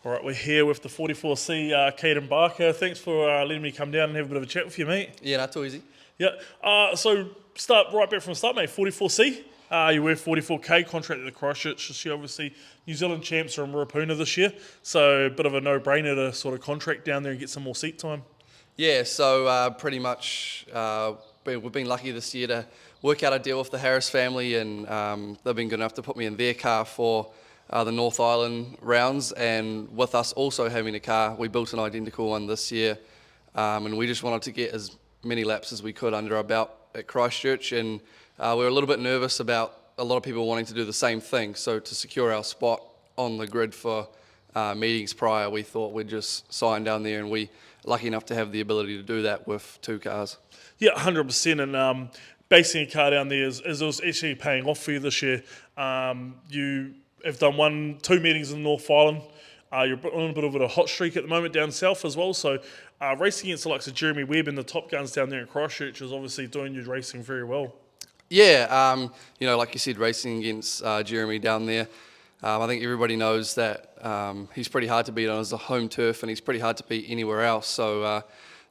All right, we're here with the 44C, Kayden Barker. Thanks for letting me come down and have a bit of a chat with you, mate. Yeah, not too easy. Yeah, so start right back from the start, mate. 44C, you wear 44K, contracted to Christchurch this year. Obviously, New Zealand champs are in Ruapuna this year, so a bit of a no-brainer to sort of contract down there and get some more seat time. Yeah, so pretty much we've been lucky this year to work out a deal with the Harris family, and they've been good enough to put me in their car for the North Island rounds. And with us also having a car, we built an identical one this year, and we just wanted to get as many laps as we could under our belt at Christchurch. And we were a little bit nervous about a lot of people wanting to do the same thing. So to secure our spot on the grid for meetings prior, we thought we'd just sign down there, and we lucky enough to have the ability to do that with two cars. Yeah, 100%. And basing a car down there is actually paying off for you this year. You have done two meetings in North Island. You're on a bit of a hot streak at the moment down south as well. So racing against the likes of Jeremy Webb and the top guns down there in Christchurch is obviously doing your racing very well. Yeah, like you said, racing against Jeremy down there. I think everybody knows that he's pretty hard to beat on his home turf, and he's pretty hard to beat anywhere else. So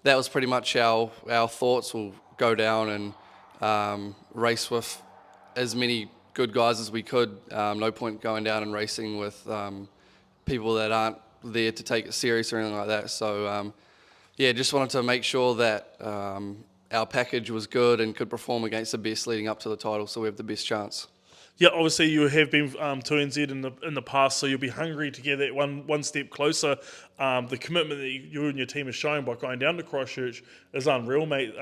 that was pretty much our thoughts. We'll go down and race with as many good guys as we could. No point going down and racing with people that aren't there to take it serious or anything like that. So just wanted to make sure that our package was good and could perform against the best leading up to the title, so we have the best chance. Yeah, obviously you have been to NZ in the past, so you'll be hungry to get that one step closer. The commitment that you and your team are showing by going down to Christchurch is unreal, mate.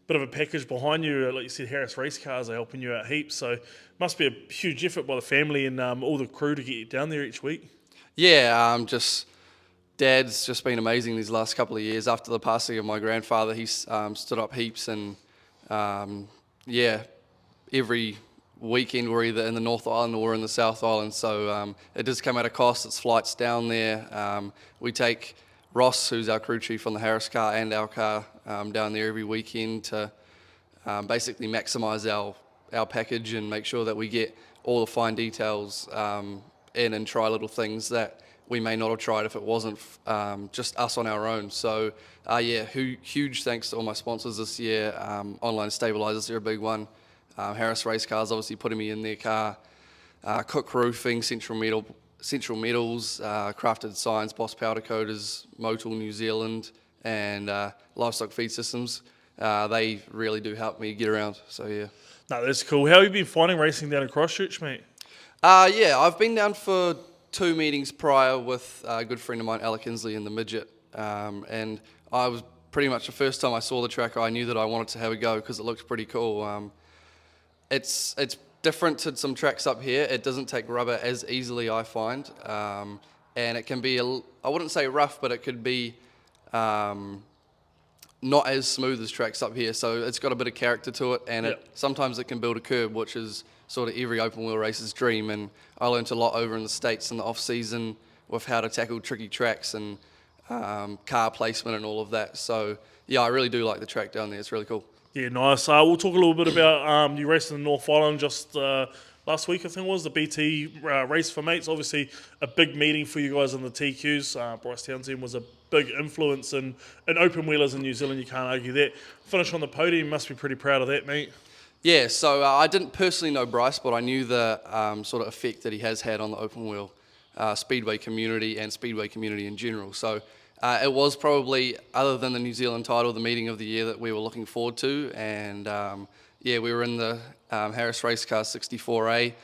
Bit of a package behind you, like you said, Harris Race Cars are helping you out heaps, so must be a huge effort by the family and all the crew to get you down there each week. Yeah, Dad's just been amazing these last couple of years. After the passing of my grandfather, he's stood up heaps, and every weekend we're either in the North Island or we're in the South Island, so it does come at a cost. It's flights down there. We take Ross, who's our crew chief on the Harris car, and our car down there every weekend to basically maximise our package and make sure that we get all the fine details in and try little things that we may not have tried if it wasn't just us on our own. So huge thanks to all my sponsors this year. Online Stabilizers, they're a big one. Harris Race Cars obviously putting me in their car. Cook Roofing, Central Metals, Crafted Signs, Boss Powder Coaters, Motul New Zealand, and Livestock Feed Systems. They really do help me get around. So yeah. No, that's cool. How have you been finding racing down in Christchurch, mate? I've been down for 2 meetings prior with a good friend of mine, Alec Inslee, in the midget, and I was pretty much the first time I saw the track, I knew that I wanted to have a go because it looked pretty cool. It's different to some tracks up here. It doesn't take rubber as easily, I find, and it can be I wouldn't say rough, but it could be not as smooth as tracks up here. So it's got a bit of character to it, and sometimes it can build a curb, which is sort of every open wheel racer's dream. And I learnt a lot over in the States in the off season with how to tackle tricky tracks and car placement and all of that. So yeah, I really do like the track down there. It's really cool. Yeah, nice. We'll talk a little bit about you racing in the North Island just last week, I think it was, the BT Race for Mates. Obviously, a big meeting for you guys in the TQs. Bryce Townsend was a big influence in open wheelers in New Zealand, you can't argue that. Finish on the podium, must be pretty proud of that, mate. Yeah, so I didn't personally know Bryce, but I knew the sort of effect that he has had on the open wheel speedway community and speedway community in general. So it was probably, other than the New Zealand title, the meeting of the year that we were looking forward to. And we were in the Harris Race Car 64A.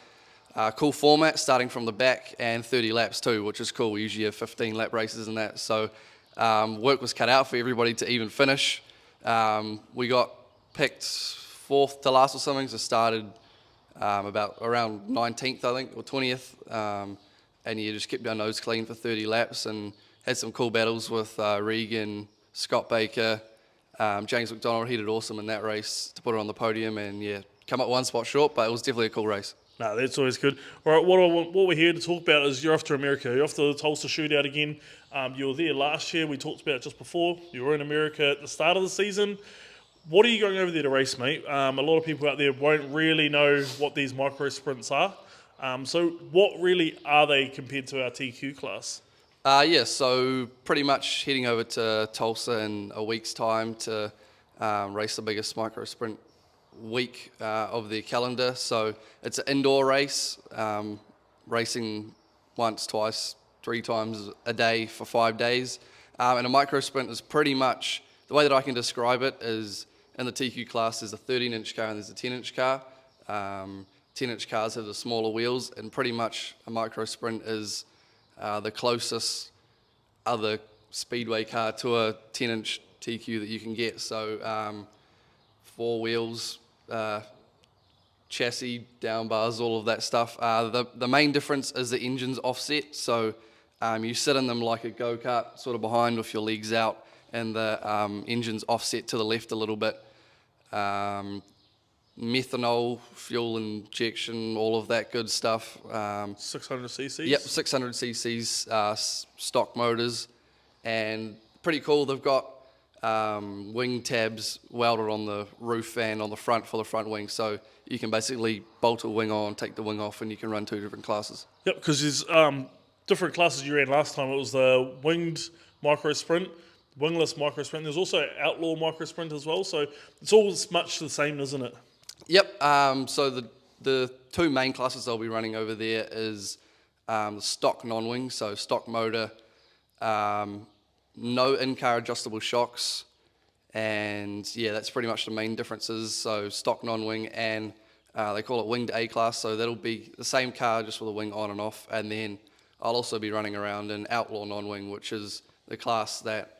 Cool format, starting from the back, and 30 laps too, which is cool. We usually have 15 lap races and that. So work was cut out for everybody to even finish. We got picked 4th to last or something, so started about around 19th, I think, or 20th. And just kept our nose clean for 30 laps and had some cool battles with Regan, Scott Baker, James McDonald. He did awesome in that race to put it on the podium, and come up one spot short, but it was definitely a cool race. No, that's always good. All right, what we're here to talk about is you're off to America. You're off to the Tulsa Shootout again. You were there last year. We talked about it just before. You were in America at the start of the season. What are you going over there to race, mate? A lot of people out there won't really know what these micro sprints are. So what really are they compared to our TQ class? Yeah, so pretty much heading over to Tulsa in a week's time to race the biggest micro sprint week of their calendar. So it's an indoor race, racing once, twice, 3 times a day for 5 days. And a micro sprint is pretty much, the way that I can describe it is in the TQ class there's a 13-inch car and there's a 10-inch car. 10-inch cars have the smaller wheels, and pretty much a micro sprint is the closest other speedway car to a 10-inch TQ that you can get. So 4 wheels, chassis, down bars, all of that stuff. The main difference is the engine's offset. So you sit in them like a go-kart, sort of behind with your legs out, and the engine's offset to the left a little bit. Methanol, fuel injection, all of that good stuff. 600 cc's? Yep, 600 cc's, stock motors, and pretty cool. They've got wing tabs welded on the roof and on the front for the front wing, so you can basically bolt a wing on, take the wing off, and you can run 2 different classes. Yep, because there's different classes you ran last time. It was the winged micro sprint, wingless micro sprint. There's also outlaw micro sprint as well, so it's all much the same, isn't it? Yep. So the 2 main classes I'll be running over there is the stock non-wing, so stock motor, no in-car adjustable shocks, and yeah, that's pretty much the main differences. So stock non-wing, and they call it winged A class, so that'll be the same car just with a wing on and off. And then I'll also be running around in outlaw non-wing, which is the class that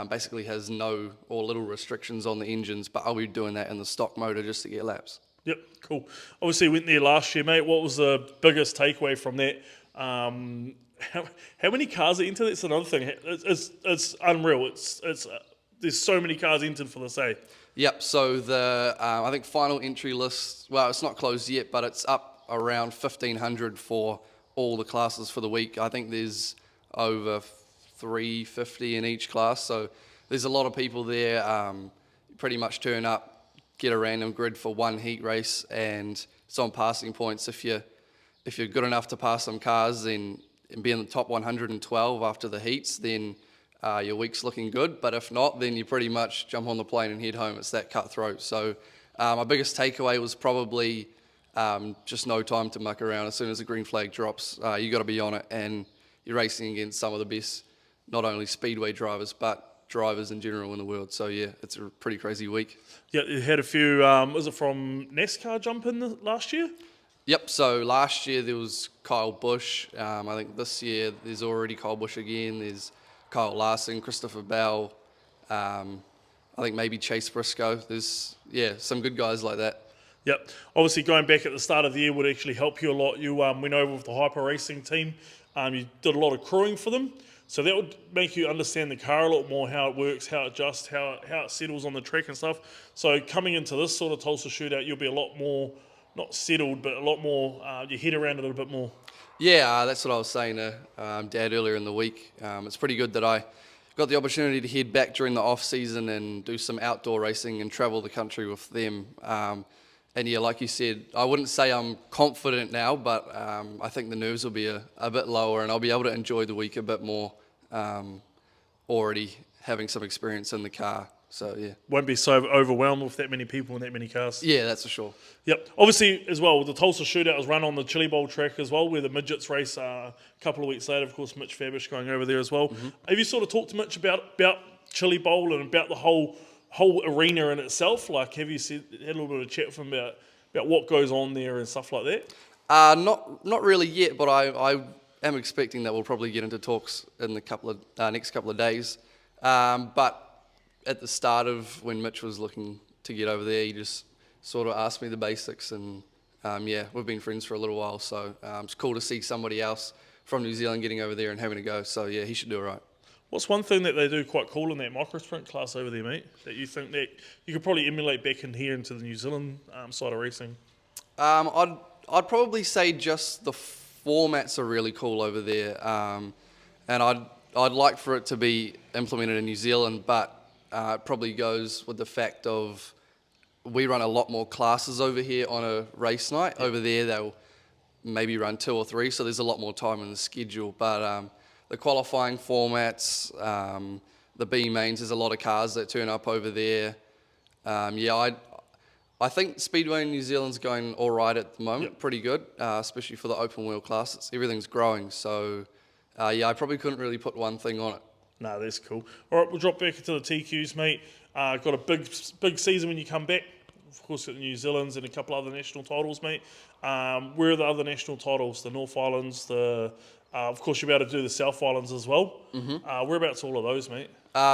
basically has no or little restrictions on the engines, but I'll be doing that in the stock motor just to get laps. Yep, cool. Obviously, went there last year, mate. What was the biggest takeaway from that? How many cars are entered? That's another thing. It's unreal. There's so many cars entered for this, eh? Yep. So the I think final entry list. Well, it's not closed yet, but it's up around 1,500 for all the classes for the week. I think there's over 350 in each class, so there's a lot of people there. Pretty much turn up, get a random grid for one heat race, and it's on passing points. If you're good enough to pass some cars, then and be in the top 112 after the heats, then your week's looking good. But if not, then you pretty much jump on the plane and head home. It's that cutthroat. So my biggest takeaway was probably just no time to muck around. As soon as the green flag drops, you got to be on it, and you're racing against some of the best, not only speedway drivers, but drivers in general in the world. So yeah, it's a pretty crazy week. Yeah, you had a few, was it from NASCAR jump in last year? Yep, so last year there was Kyle Busch. I think this year there's already Kyle Busch again. There's Kyle Larson, Christopher Bell. I think maybe Chase Briscoe. There's, some good guys like that. Yep. Obviously, going back at the start of the year would actually help you a lot. You went over with the Hyper Racing team. You did a lot of crewing for them. So that would make you understand the car a lot more, how it works, how it adjusts, how it settles on the track and stuff. So coming into this sort of Tulsa Shootout, you'll be a lot more, not settled, but a lot more, your head around it a bit more. Yeah, that's what I was saying to Dad earlier in the week. It's pretty good that I got the opportunity to head back during the off-season and do some outdoor racing and travel the country with them. And yeah, like you said, I wouldn't say I'm confident now, but I think the nerves will be a bit lower, and I'll be able to enjoy the week a bit more, already having some experience in the car. So yeah. Won't be so overwhelmed with that many people and that many cars. Yeah, that's for sure. Yep. Obviously, as well, the Tulsa Shootout was run on the Chili Bowl track as well, where the midgets race a couple of weeks later. Of course, Mitch Fabish going over there as well. Mm-hmm. Have you sort of talked to Mitch about Chili Bowl and about the whole arena in itself? Like, have you had a little bit of a chat with him about what goes on there and stuff like that? Not really yet, but I am expecting that we'll probably get into talks in the next couple of days. But at the start of when Mitch was looking to get over there, he just sort of asked me the basics, and we've been friends for a little while, so it's cool to see somebody else from New Zealand getting over there and having a go. So yeah, he should do it right. What's one thing that they do quite cool in that micro sprint class over there, mate, that you think that you could probably emulate back in here into the New Zealand side of racing? I'd probably say just the formats are really cool over there, and I'd like for it to be implemented in New Zealand, but it probably goes with the fact of we run a lot more classes over here on a race night. Yep. Over there, they'll maybe run 2 or 3, so there's a lot more time in the schedule. But the qualifying formats, the B mains. There's a lot of cars that turn up over there. I think Speedway in New Zealand's going all right at the moment, pretty good, especially for the open wheel class. Everything's growing, so I probably couldn't really put one thing on it. No, that's cool. All right, we'll drop back into the TQs, mate. Got a big season when you come back. Of course, at the New Zealand's and a couple other national titles, mate. Where are the other national titles? The North Islands, of course, you'll be able to do the South Islands as well. Mm-hmm. Whereabouts all of those, mate?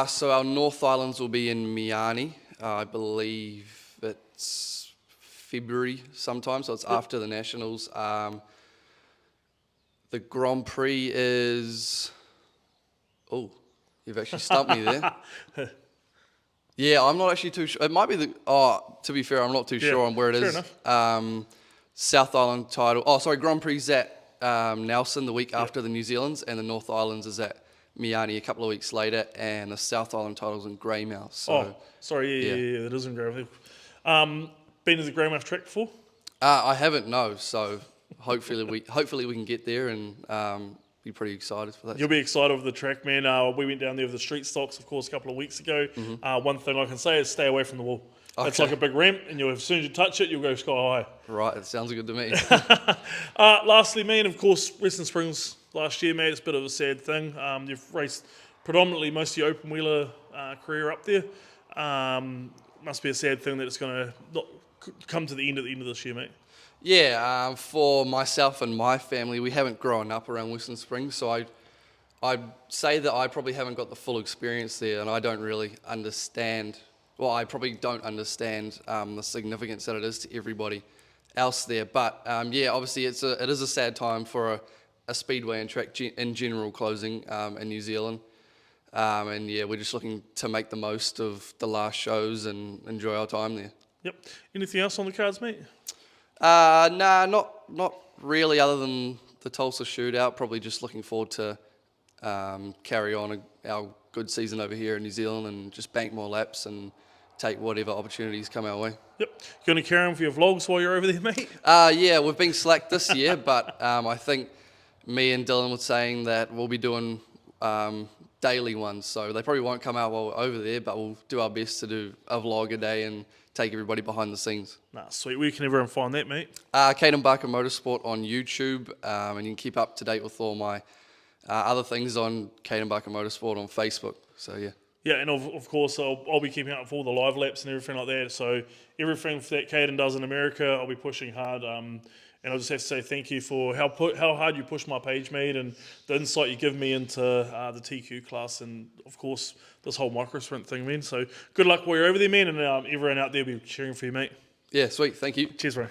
So our North Islands will be in Miami. I believe it's February sometime, so it's after the Nationals. The Grand Prix is... Oh, you've actually stumped me there. Yeah, I'm not actually too sure. It might be to be fair, I'm not too sure on where it is. Enough. South Island title. Grand Prix is at Nelson the week after the New Zealand's, and the North Islands is at Miami a couple of weeks later, and the South Island title's in Greymouth. So, yeah, that is in Greymouth. Been to the Greymouth track before? I haven't, no. So hopefully we can get there and be pretty excited for that. You'll be excited with the track, man. We went down there with the street stocks, of course, a couple of weeks ago. Mm-hmm. One thing I can say is stay away from the wall. Okay. It's like a big ramp, and as soon as you touch it, you'll go sky high. Right, it sounds good to me. Lastly, man, of course, Western Springs last year, mate, it's a bit of a sad thing. You've raced predominantly most of your open wheeler career up there. Must be a sad thing that it's going to not come to the end of this year, mate. Yeah, for myself and my family, we haven't grown up around Western Springs, so I'd say that I probably haven't got the full experience there, and I don't really understand. Well, I probably don't understand the significance that it is to everybody else there. But obviously it is a sad time for a speedway and track in general closing in New Zealand. We're just looking to make the most of the last shows and enjoy our time there. Yep. Anything else on the cards, mate? Nah, not really, other than the Tulsa Shootout. Probably just looking forward to carry on our good season over here in New Zealand and just bank more laps and take whatever opportunities come our way. Yep. You going to carry on for your vlogs while you're over there, mate? We've been slack this year, but I think me and Dylan were saying that we'll be doing daily ones, so they probably won't come out while we're over there, but we'll do our best to do a vlog a day and take everybody behind the scenes. Sweet. Where can everyone find that, mate? Kayden Barker Motorsport on YouTube, and you can keep up to date with all my other things on Kayden Barker Motorsport on Facebook. So, yeah. Yeah, and of course, I'll be keeping up with all the live laps and everything like that. So everything that Kayden does in America, I'll be pushing hard. And I just have to say thank you for how hard you push my page, mate, and the insight you give me into the TQ class and, of course, this whole micro sprint thing, man. So good luck while you're over there, man, and everyone out there will be cheering for you, mate. Yeah, sweet. Thank you. Cheers, bro.